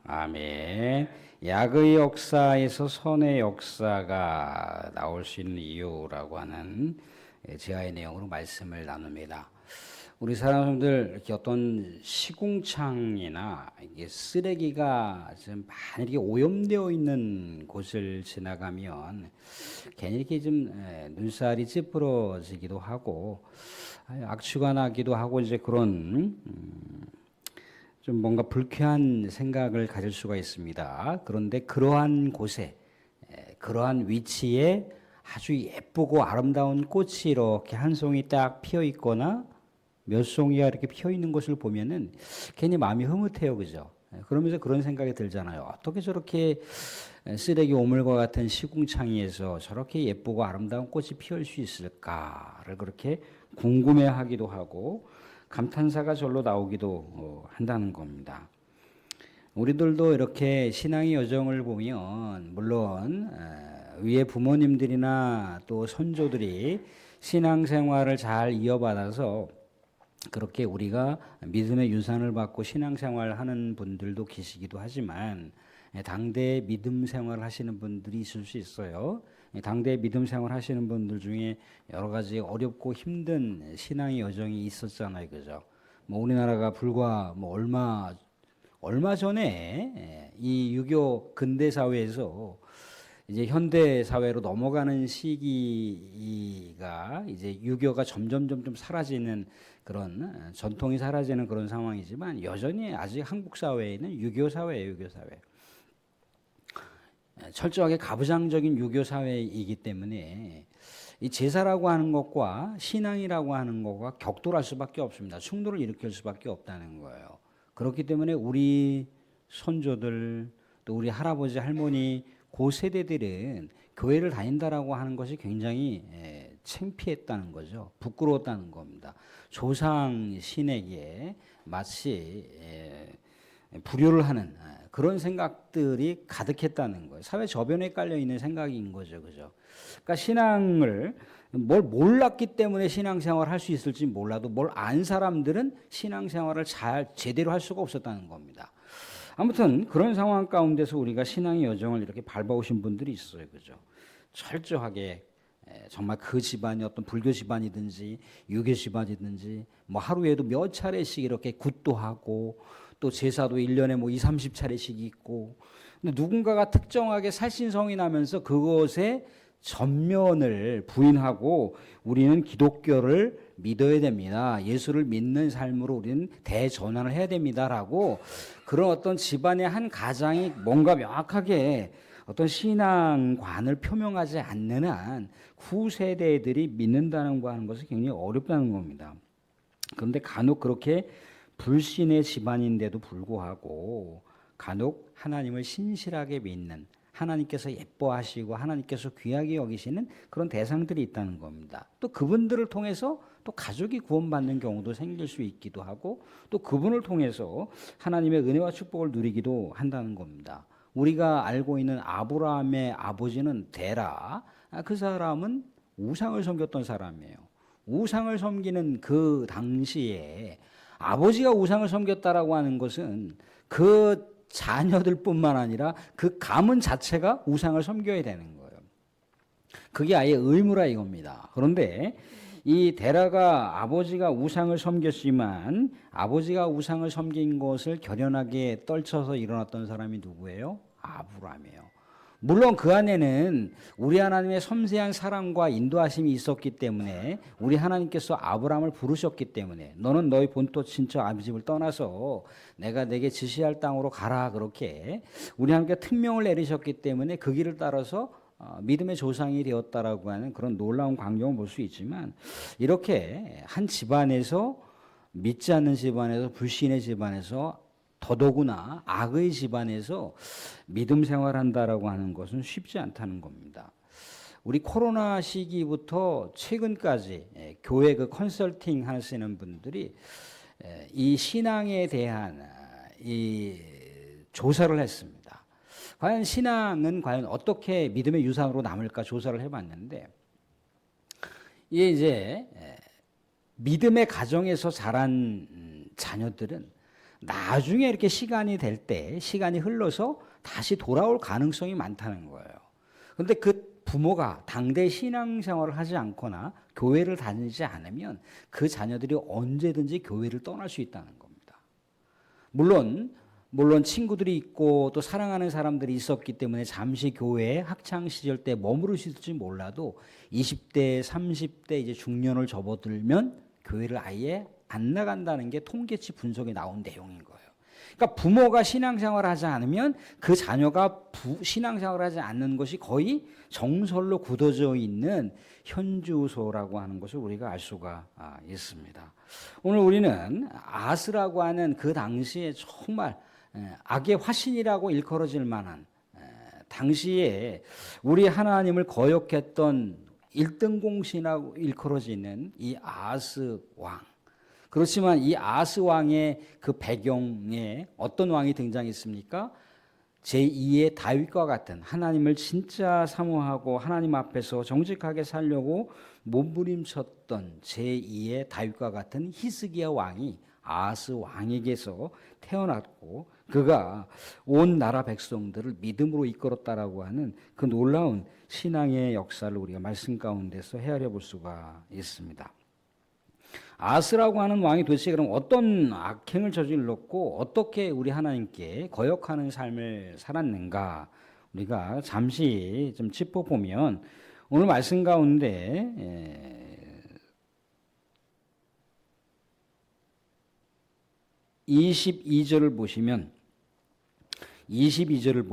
아멘. 약의 역사에서 선의 역사가 나올 수 있는 이유라고 하는 제아의 내용으로 말씀을 나눕니다. 우리 사람들 이렇게 어떤 시궁창이나 이게 쓰레기가 좀 많이 이렇게 오염되어 있는 곳을 지나가면 괜히 이렇게 좀 눈살이 찌푸러지기도 하고 악취가 나기도 하고 이제 그런 좀 뭔가 불쾌한 생각을 가질 수가 있습니다. 그런데 그러한 곳에, 그러한 위치에 아주 예쁘고 아름다운 꽃이 이렇게 한 송이 딱 피어 있거나 몇 송이가 이렇게 피어 있는 것을 보면은 괜히 마음이 흐뭇해요. 그죠? 그러면서 그런 생각이 들잖아요. 어떻게 저렇게 쓰레기 오물과 같은 시궁창에서 저렇게 예쁘고 아름다운 꽃이 피울 수 있을까를 그렇게 궁금해 하기도 하고 감탄사가 절로 나오기도 한다는 겁니다. 우리들도 이렇게 신앙의 여정을 보면 물론 위에 부모님들이나 또 선조들이 신앙생활을 잘 이어받아서 그렇게 우리가 믿음의 유산을 받고 신앙생활을 하는 분들도 계시기도 하지만 당대에 믿음 생활을 하시는 분들이 있을 수 있어요. 당대에 믿음 생활 하시는 분들 중에 여러 가지 어렵고 힘든 신앙의 여정이 있었잖아요. 그죠? 뭐 우리나라가 불과 뭐 얼마 전에 이 유교 근대 사회에서 이제 현대 사회로 넘어가는 시기가 이제 유교가 점점 사라지는 그런 전통이 사라지는 그런 상황이지만 여전히 아직 한국 사회에는 유교 사회예요, 유교 사회. 철저하게 가부장적인 유교 사회이기 때문에 이 제사라고 하는 것과 신앙이라고 하는 것과 격돌할 수밖에 없습니다. 충돌을 일으킬 수밖에 없다는 거예요. 그렇기 때문에 우리 선조들 또 우리 할아버지 할머니 그 세대들은 교회를 다닌다라고 하는 것이 굉장히 창피했다는 거죠. 부끄러웠다는 겁니다. 조상 신에게 마치 불효를 하는 그런 생각들이 가득했다는 거예요. 사회 저변에 깔려 있는 생각인 거죠, 그죠? 그러니까 신앙을 뭘 몰랐기 때문에 신앙생활을 할 수 있을지 몰라도 뭘 안 사람들은 신앙생활을 잘 제대로 할 수가 없었다는 겁니다. 아무튼 그런 상황 가운데서 우리가 신앙의 여정을 이렇게 밟아오신 분들이 있어요, 그죠? 철저하게 정말 그 집안이 어떤 불교 집안이든지 유교 집안이든지 뭐 하루에도 몇 차례씩 이렇게 굿도 하고 또 제사도 1년에 뭐 2, 30차례씩 있고 근데 누군가가 특정하게 살신성이 나면서 그것에 전면을 부인하고 우리는 기독교를 믿어야 됩니다. 예수를 믿는 삶으로 우리는 대전환을 해야 됩니다라고 그런 어떤 집안의 한 가장이 뭔가 명확하게 어떤 신앙관을 표명하지 않는 한 후세대들이 믿는다는 거 하는 것은 굉장히 어렵다는 겁니다. 그런데 간혹 그렇게 불신의 집안인데도 불구하고 간혹 하나님을 신실하게 믿는 하나님께서 예뻐하시고 하나님께서 귀하게 여기시는 그런 대상들이 있다는 겁니다. 또 그분들을 통해서 또 가족이 구원받는 경우도 생길 수 있기도 하고 또 그분을 통해서 하나님의 은혜와 축복을 누리기도 한다는 겁니다. 우리가 알고 있는 아브라함의 아버지는 데라, 그 사람은 우상을 섬겼던 사람이에요. 우상을 섬기는 그 당시에 아버지가 우상을 섬겼다라고 하는 것은 그 자녀들뿐만 아니라 그 가문 자체가 우상을 섬겨야 되는 거예요. 그게 아예 의무라 이겁니다. 그런데 이 데라가 아버지가 우상을 섬겼지만 아버지가 우상을 섬긴 것을 결연하게 떨쳐서 일어났던 사람이 누구예요? 아브라함이에요. 물론 그 안에는 우리 하나님의 섬세한 사랑과 인도하심이 있었기 때문에 우리 하나님께서 아브라함을 부르셨기 때문에 너는 너희 본토 친척 아비집을 떠나서 내가 내게 지시할 땅으로 가라 그렇게 우리 하나님께 특명을 내리셨기 때문에 그 길을 따라서 믿음의 조상이 되었다라고 하는 그런 놀라운 광경을 볼 수 있지만 이렇게 한 집안에서 믿지 않는 집안에서 불신의 집안에서 더더구나 악의 집안에서 믿음 생활한다라고 하는 것은 쉽지 않다는 겁니다. 우리 코로나 시기부터 최근까지 교회 그 컨설팅 하시는 분들이 이 신앙에 대한 이 조사를 했습니다. 과연 신앙은 과연 어떻게 믿음의 유산으로 남을까 조사를 해봤는데 이게 이제 믿음의 가정에서 자란 자녀들은 나중에 이렇게 시간이 될 때, 시간이 흘러서 다시 돌아올 가능성이 많다는 거예요. 그런데 그 부모가 당대 신앙생활을 하지 않거나 교회를 다니지 않으면 그 자녀들이 언제든지 교회를 떠날 수 있다는 겁니다. 물론 친구들이 있고 또 사랑하는 사람들이 있었기 때문에 잠시 교회에 학창 시절 때 머무를 수 있을지 몰라도 20대, 30대 이제 중년을 접어들면 교회를 아예 안 나간다는 게 통계치 분석에 나온 내용인 거예요. 그러니까 부모가 신앙생활을 하지 않으면 그 자녀가 신앙생활을 하지 않는 것이 거의 정설로 굳어져 있는 현주소라고 하는 것을 우리가 알 수가 있습니다. 오늘 우리는 아스라고 하는 그 당시에 정말 악의 화신이라고 일컬어질 만한 당시에 우리 하나님을 거역했던 1등 공신이라고 일컬어지는 이 아스 왕. 그렇지만 이 아스 왕의 그 배경에 어떤 왕이 등장했습니까? 제2의 다윗과 같은 하나님을 진짜 사모하고 하나님 앞에서 정직하게 살려고 몸부림쳤던 제2의 다윗과 같은 히스기야 왕이 아스 왕에게서 태어났고 그가 온 나라 백성들을 믿음으로 이끌었다라고 하는 그 놀라운 신앙의 역사를 우리가 말씀 가운데서 헤아려 볼 수가 있습니다. 아스라고 하는 왕이 도대체 그럼 어떤 악행을 저질렀고 어떻게 우리 하나님께 거역하는 삶을 살았는가 우리가 잠시 좀 짚어보면 오늘 말씀 가운데 22절을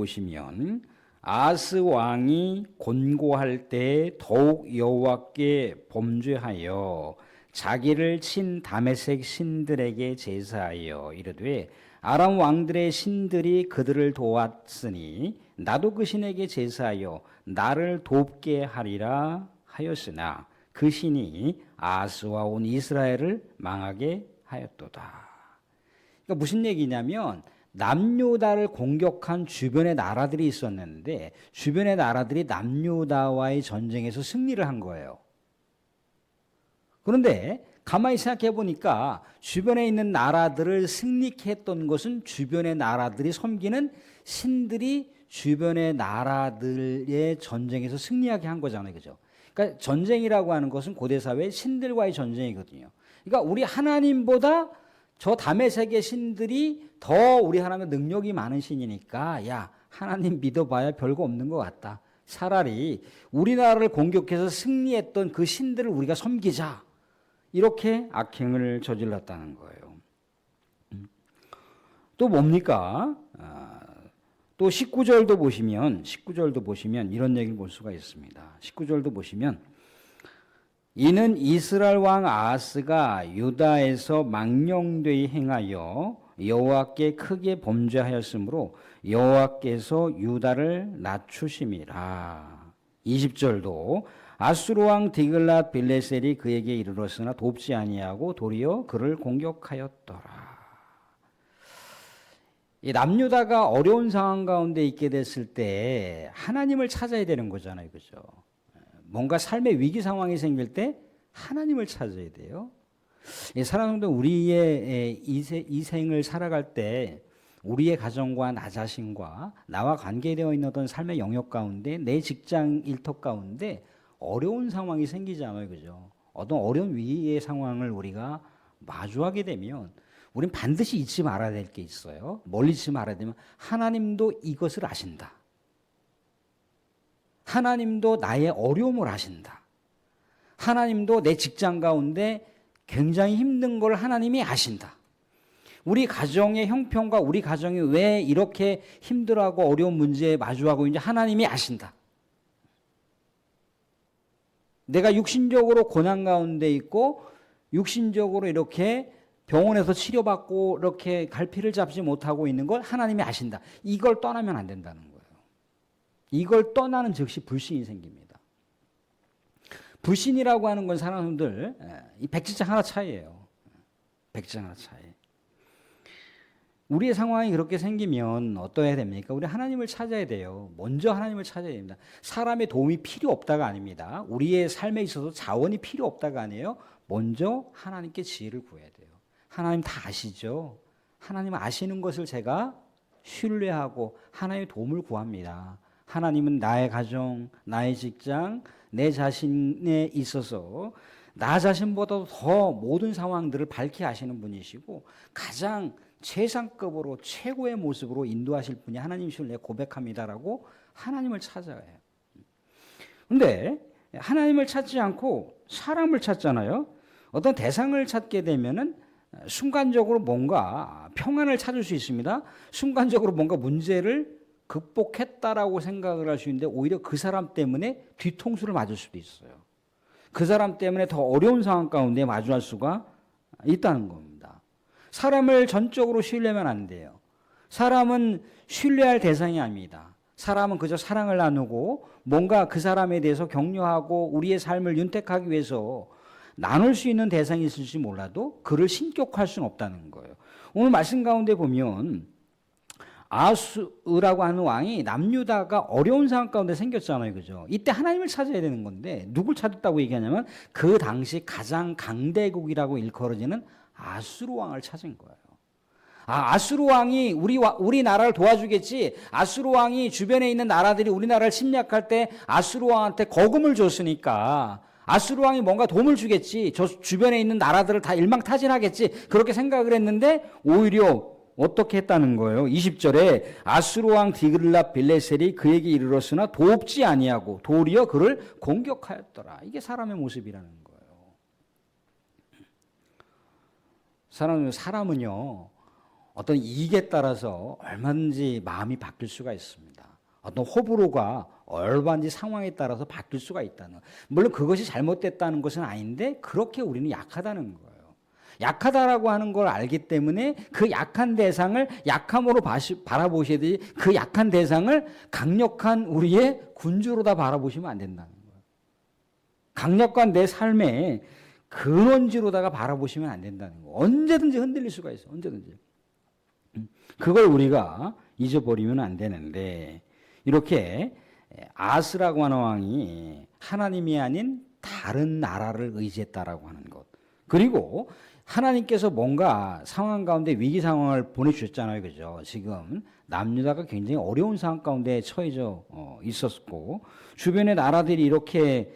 보시면 아스 왕이 곤고할 때 더욱 여호와께 범죄하여 자기를 친 다메섹 신들에게 제사하여 이르되 아람 왕들의 신들이 그들을 도왔으니 나도 그 신에게 제사하여 나를 돕게 하리라 하였으나 그 신이 아스와 온 이스라엘을 망하게 하였도다. 그러니까 무슨 얘기냐면 남유다를 공격한 주변의 나라들이 있었는데 주변의 나라들이 남유다와의 전쟁에서 승리를 한 거예요. 그런데 가만히 생각해 보니까 주변에 있는 나라들을 승리케 했던 것은 주변의 나라들이 섬기는 신들이 주변의 나라들의 전쟁에서 승리하게 한 거잖아요. 그죠? 그러니까 전쟁이라고 하는 것은 고대 사회의 신들과의 전쟁이거든요. 그러니까 우리 하나님보다 저 다메섹의 신들이 더 우리 하나님의 능력이 많은 신이니까 야 하나님 믿어봐야 별거 없는 것 같다. 차라리 우리나라를 공격해서 승리했던 그 신들을 우리가 섬기자. 이렇게 악행을 저질렀다는 거예요. 또 뭡니까? 또 19절도 보시면 이런 얘기를 볼 수가 있습니다. 19절도 보시면 이는 이스라엘 왕 아하스가 유다에서 망령되이 행하여 여호와께 크게 범죄하였으므로 여호와께서 유다를 낮추심이라. 20절도 아수르 왕 디글랏 빌레셀이 그에게 이르렀으나 돕지 아니하고 도리어 그를 공격하였더라. 이 남유다가 어려운 상황 가운데 있게 됐을 때 하나님을 찾아야 되는 거잖아요. 그죠? 뭔가 삶의 위기 상황이 생길 때 하나님을 찾아야 돼요. 사랑하는 우리의 이 생을 살아갈 때 우리의 가정과 나 자신과 나와 관계되어 있는 어떤 삶의 영역 가운데 내 직장 일터 가운데 어려운 상황이 생기잖아요. 그죠? 어떤 어려운 위기의 상황을 우리가 마주하게 되면 우린 반드시 잊지 말아야 될 게 있어요. 뭘 잊지 말아야 되면 하나님도 이것을 아신다. 하나님도 나의 어려움을 아신다. 하나님도 내 직장 가운데 굉장히 힘든 걸 하나님이 아신다. 우리 가정의 형편과 우리 가정이 왜 이렇게 힘들어하고 어려운 문제에 마주하고 있는지 하나님이 아신다. 내가 육신적으로 고난 가운데 있고 육신적으로 이렇게 병원에서 치료받고 이렇게 갈피를 잡지 못하고 있는 걸 하나님이 아신다. 이걸 떠나면 안 된다는 거예요. 이걸 떠나는 즉시 불신이 생깁니다. 불신이라고 하는 건 사람들 이 백지장 하나 차이예요. 백지장 하나 차이. 우리의 상황이 그렇게 생기면 어떠해야 됩니까? 우리 하나님을 찾아야 돼요. 먼저 하나님을 찾아야 됩니다. 사람의 도움이 필요 없다가 아닙니다. 우리의 삶에 있어서 자원이 필요 없다가 아니에요. 먼저 하나님께 지혜를 구해야 돼요. 하나님 다 아시죠? 하나님 아시는 것을 제가 신뢰하고 하나님의 도움을 구합니다. 하나님은 나의 가정, 나의 직장, 내 자신에 있어서 나 자신보다 더 모든 상황들을 밝게 아시는 분이시고 가장 최상급으로 최고의 모습으로 인도하실 분이 하나님이심을 내가 고백합니다라고 하나님을 찾아요. 근데 하나님을 찾지 않고 사람을 찾잖아요. 어떤 대상을 찾게 되면은 순간적으로 뭔가 평안을 찾을 수 있습니다. 순간적으로 뭔가 문제를 극복했다라고 생각을 할 수 있는데 오히려 그 사람 때문에 뒤통수를 맞을 수도 있어요. 그 사람 때문에 더 어려운 상황 가운데 마주할 수가 있다는 겁니다. 사람을 전적으로 신뢰하면 안 돼요. 사람은 신뢰할 대상이 아닙니다. 사람은 그저 사랑을 나누고 뭔가 그 사람에 대해서 격려하고 우리의 삶을 윤택하기 위해서 나눌 수 있는 대상이 있을지 몰라도 그를 신격화할 수는 없다는 거예요. 오늘 말씀 가운데 보면 아수라고 하는 왕이 남유다가 어려운 상황 가운데 생겼잖아요. 그죠? 이때 하나님을 찾아야 되는 건데 누굴 찾았다고 얘기하냐면 그 당시 가장 강대국이라고 일컬어지는 아수르 왕을 찾은 거예요. 아수르 왕이 우리 나라를 도와주겠지. 아수르 왕이 주변에 있는 나라들이 우리나라를 침략할 때 아수르 왕한테 거금을 줬으니까 아수르 왕이 뭔가 도움을 주겠지. 저 주변에 있는 나라들을 다 일망타진하겠지. 그렇게 생각을 했는데 오히려 어떻게 했다는 거예요? 20절에 아수르 왕 디글랏 빌레셀이 그에게 이르렀으나 돕지 아니하고 도리어 그를 공격하였더라. 이게 사람의 모습이라는 거예요. 사람은요 어떤 이익에 따라서 얼마든지 마음이 바뀔 수가 있습니다. 어떤 호불호가 얼마든지 상황에 따라서 바뀔 수가 있다는. 물론 그것이 잘못됐다는 것은 아닌데 그렇게 우리는 약하다는 거예요. 약하다라고 하는 걸 알기 때문에 그 약한 대상을 약함으로 바라보셔야 되지 그 약한 대상을 강력한 우리의 군주로다 바라보시면 안 된다는 거예요. 강력한 내 삶의 근원지로다가 바라보시면 안 된다는 거예요. 언제든지 흔들릴 수가 있어요. 언제든지. 그걸 우리가 잊어버리면 안 되는데 이렇게 아스라고 하는 왕이 하나님이 아닌 다른 나라를 의지했다라고 하는 것. 그리고 하나님께서 뭔가 상황 가운데 위기 상황을 보내주셨잖아요. 그죠? 지금 남유다가 굉장히 어려운 상황 가운데 처해져 있었고 주변의 나라들이 이렇게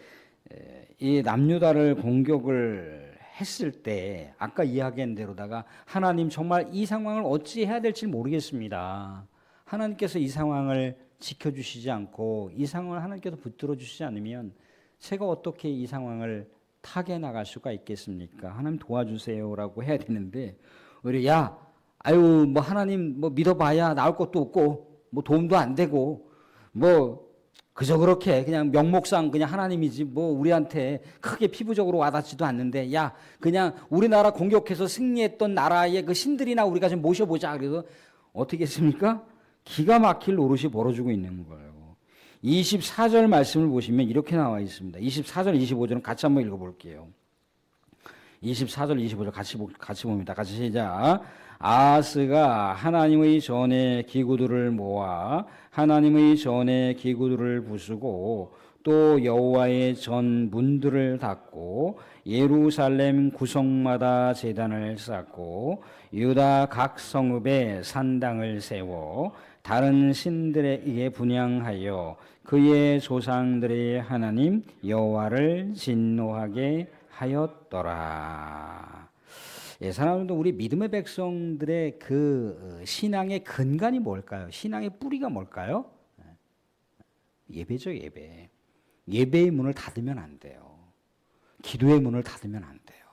이 남유다를 공격을 했을 때 아까 이야기한 대로다가 하나님 정말 이 상황을 어찌 해야 될지 모르겠습니다. 하나님께서 이 상황을 지켜주시지 않고 이 상황을 하나님께서 붙들어 주시지 않으면 제가 어떻게 이 상황을 타게 나갈 수가 있겠습니까? 하나님 도와주세요라고 해야 되는데 우리 뭐 하나님 뭐 믿어봐야 나올 것도 없고 뭐 도움도 안 되고 뭐 그저 그렇게 그냥 명목상 그냥 하나님이지 뭐 우리한테 크게 피부적으로 와닿지도 않는데 그냥 우리나라 공격해서 승리했던 나라의 그 신들이나 우리가 좀 모셔보자. 그래서 어떻게 했습니까? 기가 막힐 노릇이 벌어지고 있는 거예요. 24절 말씀을 보시면 이렇게 나와 있습니다. 24절 25절은 같이 한번 읽어볼게요. 24절 25절 같이 봅니다. 같이 시작. 아하스가 하나님의 전에 기구들을 모아 하나님의 전에 기구들을 부수고 또 여호와의 전 문들을 닫고 예루살렘 구성마다 제단을 쌓고 유다 각 성읍에 산당을 세워 다른 신들에게 분향하여 그의 조상들의 하나님 여호와를 진노하게 하였더라. 사랑하는 우리 믿음의 백성들의 그 신앙의 근간이 뭘까요? 신앙의 뿌리가 뭘까요? 예배죠, 예배. 예배의 문을 닫으면 안 돼요. 기도의 문을 닫으면 안 돼요.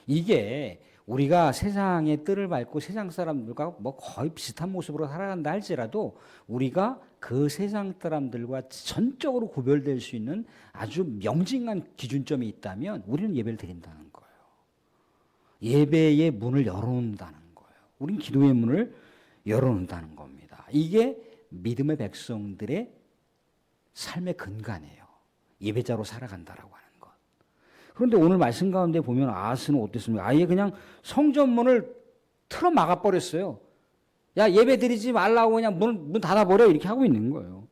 이게 우리가 세상의 뜰을 밟고 세상 사람들과 뭐 거의 비슷한 모습으로 살아간다 할지라도 우리가 그 세상 사람들과 전적으로 구별될 수 있는 아주 명징한 기준점이 있다면 우리는 예배를 드린다는 거예요. 예배의 문을 열어놓는다는 거예요. 우리는 기도의 문을 열어놓는다는 겁니다. 이게 믿음의 백성들의 삶의 근간이에요. 예배자로 살아간다라고 하는 것. 그런데 오늘 말씀 가운데 보면 아하스는 어땠습니까? 아예 그냥 성전문을 틀어 막아버렸어요. 예배 드리지 말라고 그냥 문 닫아버려 이렇게 하고 있는 거예요.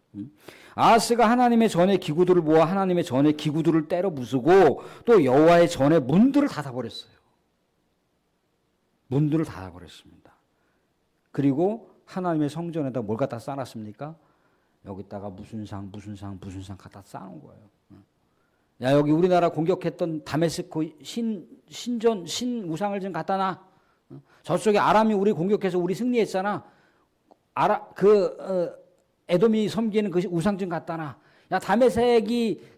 아하스가 하나님의 전의 기구들을 모아 하나님의 전의 기구들을 때려 부수고 또 여호와의 전의 문들을 닫아버렸어요. 문들을 닫아버렸습니다. 그리고 하나님의 성전에다 뭘 갖다 쌓았습니까? 여기다가 무슨 상 갖다 쌓은 거예요. 야, 여기 우리나라 공격했던 다메스코 신 우상을 좀 갖다 놔. 저쪽에 아람이 우리 공격해서 우리 승리했잖아. 에돔이 섬기는 그 우상 좀 갖다 놔. 야, 다메섹이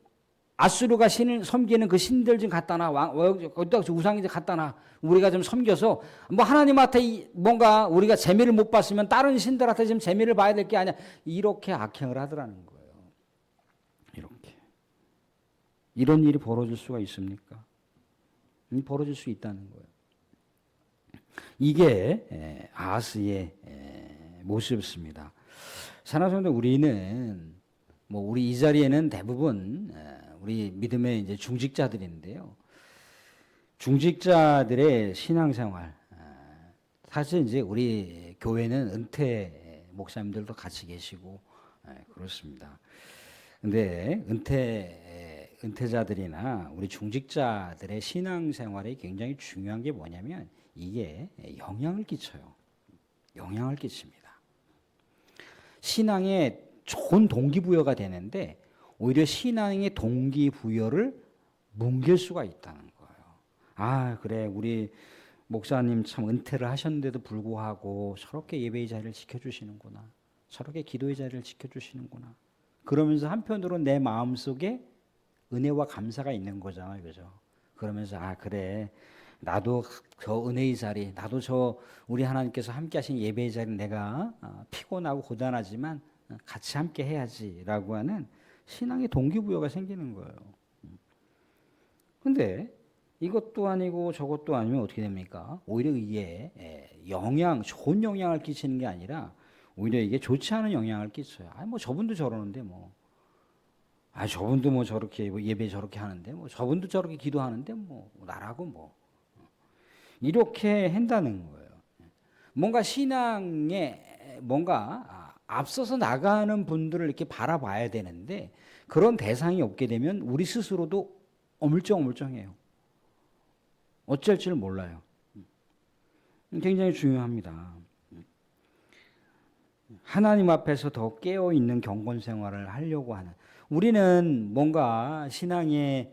아수르가 신을 섬기는 그 신들 좀 갖다 놔. 거기다 우상 좀 갖다 놔. 우리가 좀 섬겨서 뭐 하나님한테 뭔가 우리가 재미를 못 봤으면 다른 신들한테 좀 재미를 봐야 될 게 아니야. 이렇게 악행을 하더라는 거예요. 이렇게. 이런 일이 벌어질 수가 있습니까? 벌어질 수 있다는 거예요. 이게 아하스의 모습입니다. 사랑하는 성도, 우리는 뭐 우리 이 자리에는 대부분 우리 믿음의 이제 중직자들인데요. 중직자들의 신앙생활, 사실 이제 우리 교회는 은퇴 목사님들도 같이 계시고 그렇습니다. 근데 은퇴자들이나 우리 중직자들의 신앙생활이 굉장히 중요한 게 뭐냐면 이게 영향을 끼쳐요. 영향을 끼칩니다. 신앙에 좋은 동기부여가 되는데 오히려 신앙의 동기부여를 뭉갤 수가 있다는 거예요. 아, 그래, 우리 목사님 참 은퇴를 하셨는데도 불구하고 저렇게 예배의 자리를 지켜주시는구나. 저렇게 기도의 자리를 지켜주시는구나. 그러면서 한편으로 내 마음속에 은혜와 감사가 있는 거잖아요. 그죠? 그러면서 아, 그래, 나도 저 은혜의 자리, 나도 저 우리 하나님께서 함께 하신 예배의 자리 내가 피곤하고 고단하지만 같이 함께 해야지라고 하는 신앙의 동기부여가 생기는 거예요. 근데 이것도 아니고 저것도 아니면 어떻게 됩니까? 오히려 이게 좋은 영향을 끼치는 게 아니라 오히려 이게 좋지 않은 영향을 끼쳐요. 아, 뭐 저분도 저러는데 뭐. 아, 저분도 뭐 저렇게 예배 저렇게 하는데 뭐 저분도 저렇게 기도하는데 뭐 나라고 뭐. 이렇게 한다는 거예요. 뭔가 신앙에 뭔가 앞서서 나가는 분들을 이렇게 바라봐야 되는데 그런 대상이 없게 되면 우리 스스로도 어물쩡어물쩡해요. 어쩔 줄 몰라요. 굉장히 중요합니다. 하나님 앞에서 더 깨어있는 경건 생활을 하려고 하는, 우리는 뭔가 신앙에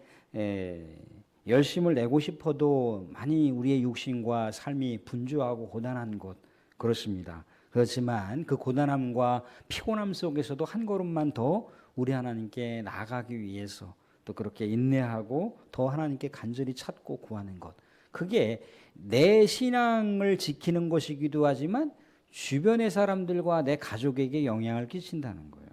열심을 내고 싶어도 많이 우리의 육신과 삶이 분주하고 고단한 것, 그렇습니다. 그렇지만 그 고단함과 피곤함 속에서도 한 걸음만 더 우리 하나님께 나아가기 위해서 또 그렇게 인내하고 더 하나님께 간절히 찾고 구하는 것, 그게 내 신앙을 지키는 것이기도 하지만 주변의 사람들과 내 가족에게 영향을 끼친다는 거예요.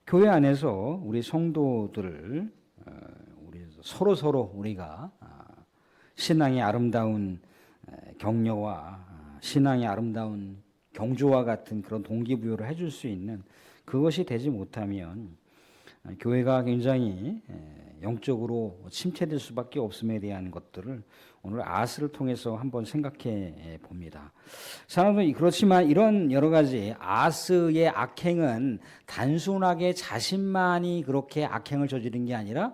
교회 안에서 우리 성도들을 우리 서로 우리가 신앙의 아름다운 격려와 신앙의 아름다운 경주와 같은 그런 동기부여를 해줄 수 있는 그것이 되지 못하면 교회가 굉장히 영적으로 침체될 수밖에 없음에 대한 것들을 오늘 아하스를 통해서 한번 생각해 봅니다. 사람들은 그렇지만 이런 여러 가지 아하스의 악행은 단순하게 자신만이 그렇게 악행을 저지른 게 아니라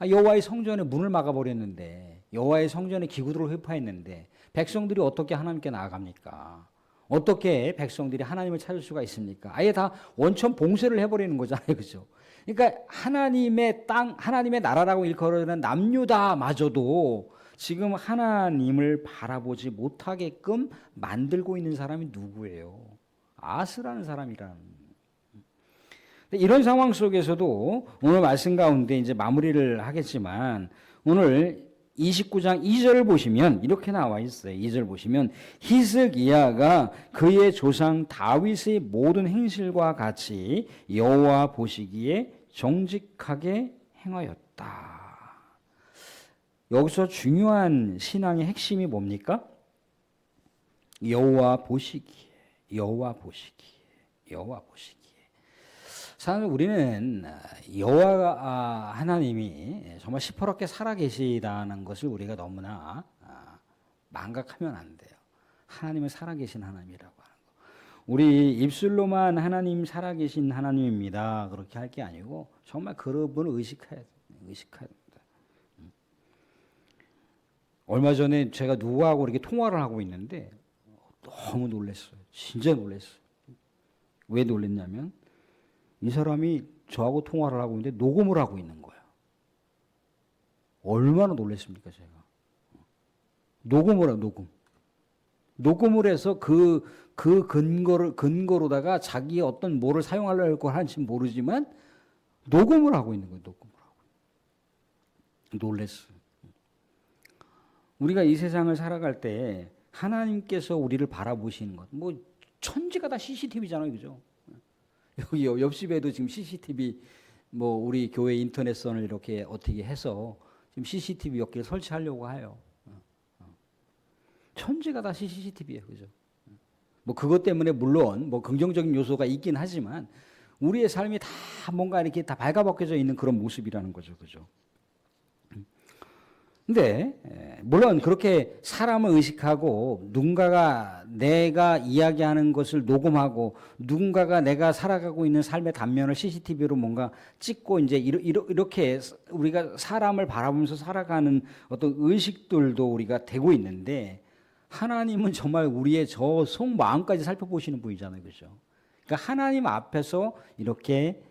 여호와의 성전에 문을 막아버렸는데, 여호와의 성전에 기구들을 회파했는데 백성들이 어떻게 하나님께 나아갑니까? 어떻게 백성들이 하나님을 찾을 수가 있습니까? 아예 다 원천 봉쇄를 해버리는 거잖아요. 그죠? 그러니까 하나님의 땅, 하나님의 나라라고 일컬어지는 남유다마저도 지금 하나님을 바라보지 못하게끔 만들고 있는 사람이 누구예요? 아하스라는 사람이라는. 이런 상황 속에서도 오늘 말씀 가운데 이제 마무리를 하겠지만 오늘 29장 2절을 보시면 이렇게 나와 있어요. 2절 보시면 히스기야가 그의 조상 다윗의 모든 행실과 같이 여호와 보시기에 정직하게 행하였다. 여기서 중요한 신앙의 핵심이 뭡니까? 여호와 보시기에, 여호와 보시기에, 여호와 보시기에. 사실 우리는 여호와 하나님이 정말 시퍼렇게 살아계시다는 것을 우리가 너무나 망각하면 안 돼요. 하나님은 살아계신 하나님이라고 하는 거. 우리 입술로만 하나님 살아계신 하나님입니다, 그렇게 할 게 아니고 정말 그분을 의식해야 됩니다. 얼마 전에 제가 누구하고 이렇게 통화를 하고 있는데 너무 놀랐어요. 진짜 놀랐어요. 왜 놀랐냐면 이 사람이 저하고 통화를 하고 있는데 녹음을 하고 있는 거예요. 얼마나 놀랐습니까, 제가. 녹음을 해요, 녹음. 녹음을 해서 그 근거로다가 자기 어떤 뭐를 사용하려고 하는지 모르지만 녹음을 하고 있는 거예요, 녹음을 하고. 놀랐어요. 우리가 이 세상을 살아갈 때 하나님께서 우리를 바라보시는 것, 뭐 천지가 다 CCTV잖아요, 그죠? 여기 옆집에도 지금 CCTV, 뭐 우리 교회 인터넷선을 이렇게 어떻게 해서 지금 CCTV 몇 개를 설치하려고 해요. 천지가 다 CCTV예요, 그죠? 뭐 그것 때문에 물론 뭐 긍정적인 요소가 있긴 하지만 우리의 삶이 다 뭔가 이렇게 다 발가벗겨져 있는 그런 모습이라는 거죠, 그죠? 근데 물론 그렇게 사람을 의식하고 누군가가 내가 이야기하는 것을 녹음하고 누군가가 내가 살아가고 있는 삶의 단면을 CCTV로 뭔가 찍고 이제 이렇게 우리가 사람을 바라보면서 살아가는 어떤 의식들도 우리가 되고 있는데 하나님은 정말 우리의 저 속마음까지 살펴보시는 분이잖아요, 그죠? 그러니까 하나님 앞에서 이렇게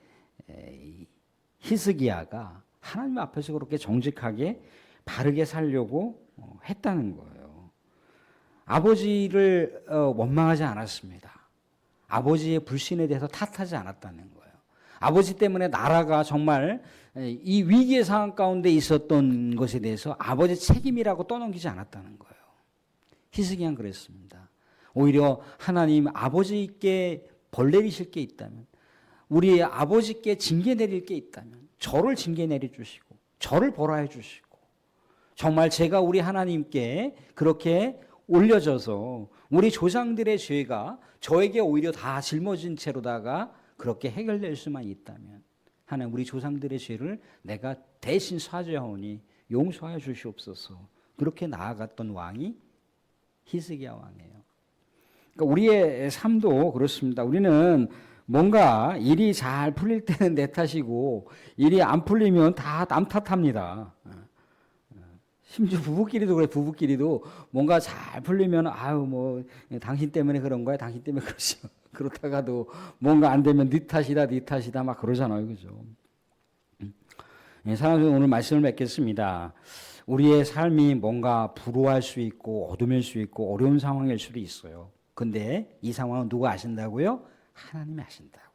히스기야가 하나님 앞에서 그렇게 정직하게 바르게 살려고 했다는 거예요. 아버지를 원망하지 않았습니다. 아버지의 불신에 대해서 탓하지 않았다는 거예요. 아버지 때문에 나라가 정말 이 위기의 상황 가운데 있었던 것에 대해서 아버지 책임이라고 떠넘기지 않았다는 거예요. 히스기야는 그랬습니다. 오히려 하나님 아버지께 벌 내리실 게 있다면, 우리 아버지께 징계 내릴 게 있다면 저를 징계 내려주시고 저를 벌하여 주시고 정말 제가 우리 하나님께 그렇게 올려져서 우리 조상들의 죄가 저에게 오히려 다 짊어진 채로다가 그렇게 해결될 수만 있다면 하나님 우리 조상들의 죄를 내가 대신 사죄하오니 용서하여 주시옵소서. 그렇게 나아갔던 왕이 히스기야 왕이에요. 그러니까 우리의 삶도 그렇습니다. 우리는 뭔가 일이 잘 풀릴 때는 내 탓이고 일이 안 풀리면 다 남 탓합니다. 심지어 부부끼리도 그래. 부부끼리도 뭔가 잘 풀리면 아유 뭐 당신 때문에 그런 거야. 당신 때문에 그러죠. 그렇다가도 뭔가 안 되면 네 탓이다 막 그러잖아요, 그죠? 사랑하는 오늘 말씀을 맺겠습니다. 우리의 삶이 뭔가 불우할 수 있고 어둠일 수 있고 어려운 상황일 수도 있어요. 근데 이 상황은 누가 아신다고요? 하나님이 아신다고요.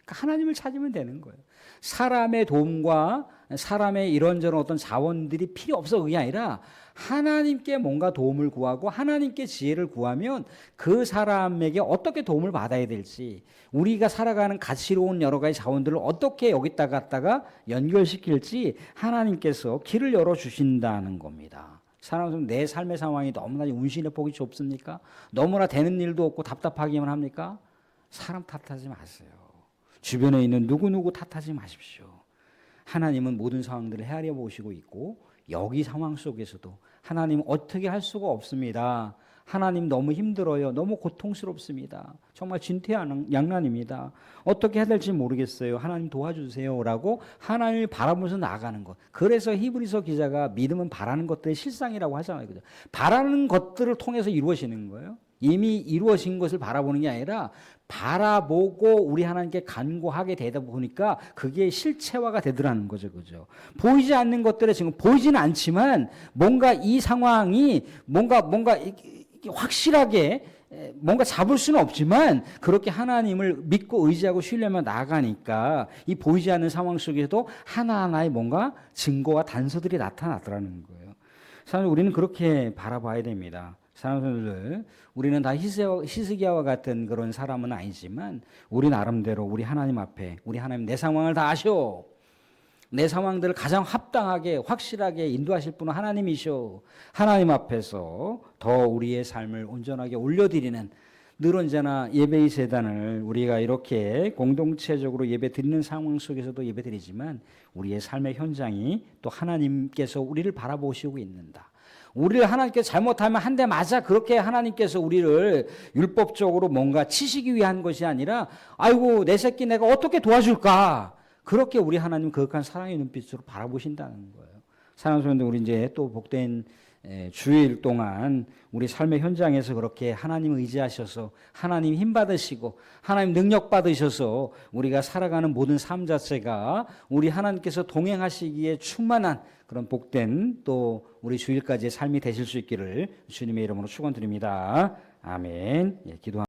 그러니까 하나님을 찾으면 되는 거예요. 사람의 도움과 사람의 이런저런 어떤 자원들이 필요 없어 그게 아니라 하나님께 뭔가 도움을 구하고 하나님께 지혜를 구하면 그 사람에게 어떻게 도움을 받아야 될지 우리가 살아가는 가치로운 여러 가지 자원들을 어떻게 여기다 갖다가 연결시킬지 하나님께서 길을 열어주신다는 겁니다. 사람은 내 삶의 상황이 너무나 운신의 폭이 좁습니까? 너무나 되는 일도 없고 답답하기만 합니까? 사람 탓하지 마세요. 주변에 있는 누구누구 탓하지 마십시오. 하나님은 모든 상황들을 헤아려 보시고 있고 여기 상황 속에서도 하나님 어떻게 할 수가 없습니다. 하나님 너무 힘들어요. 너무 고통스럽습니다. 정말 진퇴양난입니다. 어떻게 해야 될지 모르겠어요. 하나님 도와주세요라고 하나님을 바라보면서 나아가는 것. 그래서 히브리서 기자가 믿음은 바라는 것들의 실상이라고 하잖아요. 그죠? 바라는 것들을 통해서 이루어지는 거예요. 이미 이루어진 것을 바라보는 게 아니라 바라보고 우리 하나님께 간구하게 되다 보니까 그게 실체화가 되더라는 거죠. 그죠? 보이지 않는 것들에 지금 보이지는 않지만 뭔가 이 상황이 뭔가 확실하게 뭔가 잡을 수는 없지만 그렇게 하나님을 믿고 의지하고 신뢰하며 나아가니까 이 보이지 않는 상황 속에서도 하나하나의 뭔가 증거와 단서들이 나타나더라는 거예요. 사실 우리는 그렇게 바라봐야 됩니다. 사람들 우리는 다 히스기야와 같은 그런 사람은 아니지만 우리 나름대로 우리 하나님 앞에 우리 하나님 내 상황을 다 아셔. 내 상황들을 가장 합당하게 확실하게 인도하실 분은 하나님이셔. 하나님 앞에서 더 우리의 삶을 온전하게 올려드리는 늘 언제나 예배의 재단을 우리가 이렇게 공동체적으로 예배 드리는 상황 속에서도 예배 드리지만 우리의 삶의 현장이 또 하나님께서 우리를 바라보시고 있는다. 우리를 하나님께서 잘못하면 한 대 맞아 그렇게 하나님께서 우리를 율법적으로 뭔가 치시기 위한 것이 아니라 아이고 내 새끼 내가 어떻게 도와줄까 그렇게 우리 하나님 거룩한 사랑의 눈빛으로 바라보신다는 거예요. 사랑하는 성도들 우리 이제 또 복된 주일 동안 우리 삶의 현장에서 그렇게 하나님 의지하셔서 하나님 힘 받으시고 하나님 능력 받으셔서 우리가 살아가는 모든 삶 자체가 우리 하나님께서 동행하시기에 충만한 그런 복된 또 우리 주일까지의 삶이 되실 수 있기를 주님의 이름으로 축원드립니다. 아멘. 기도합니다.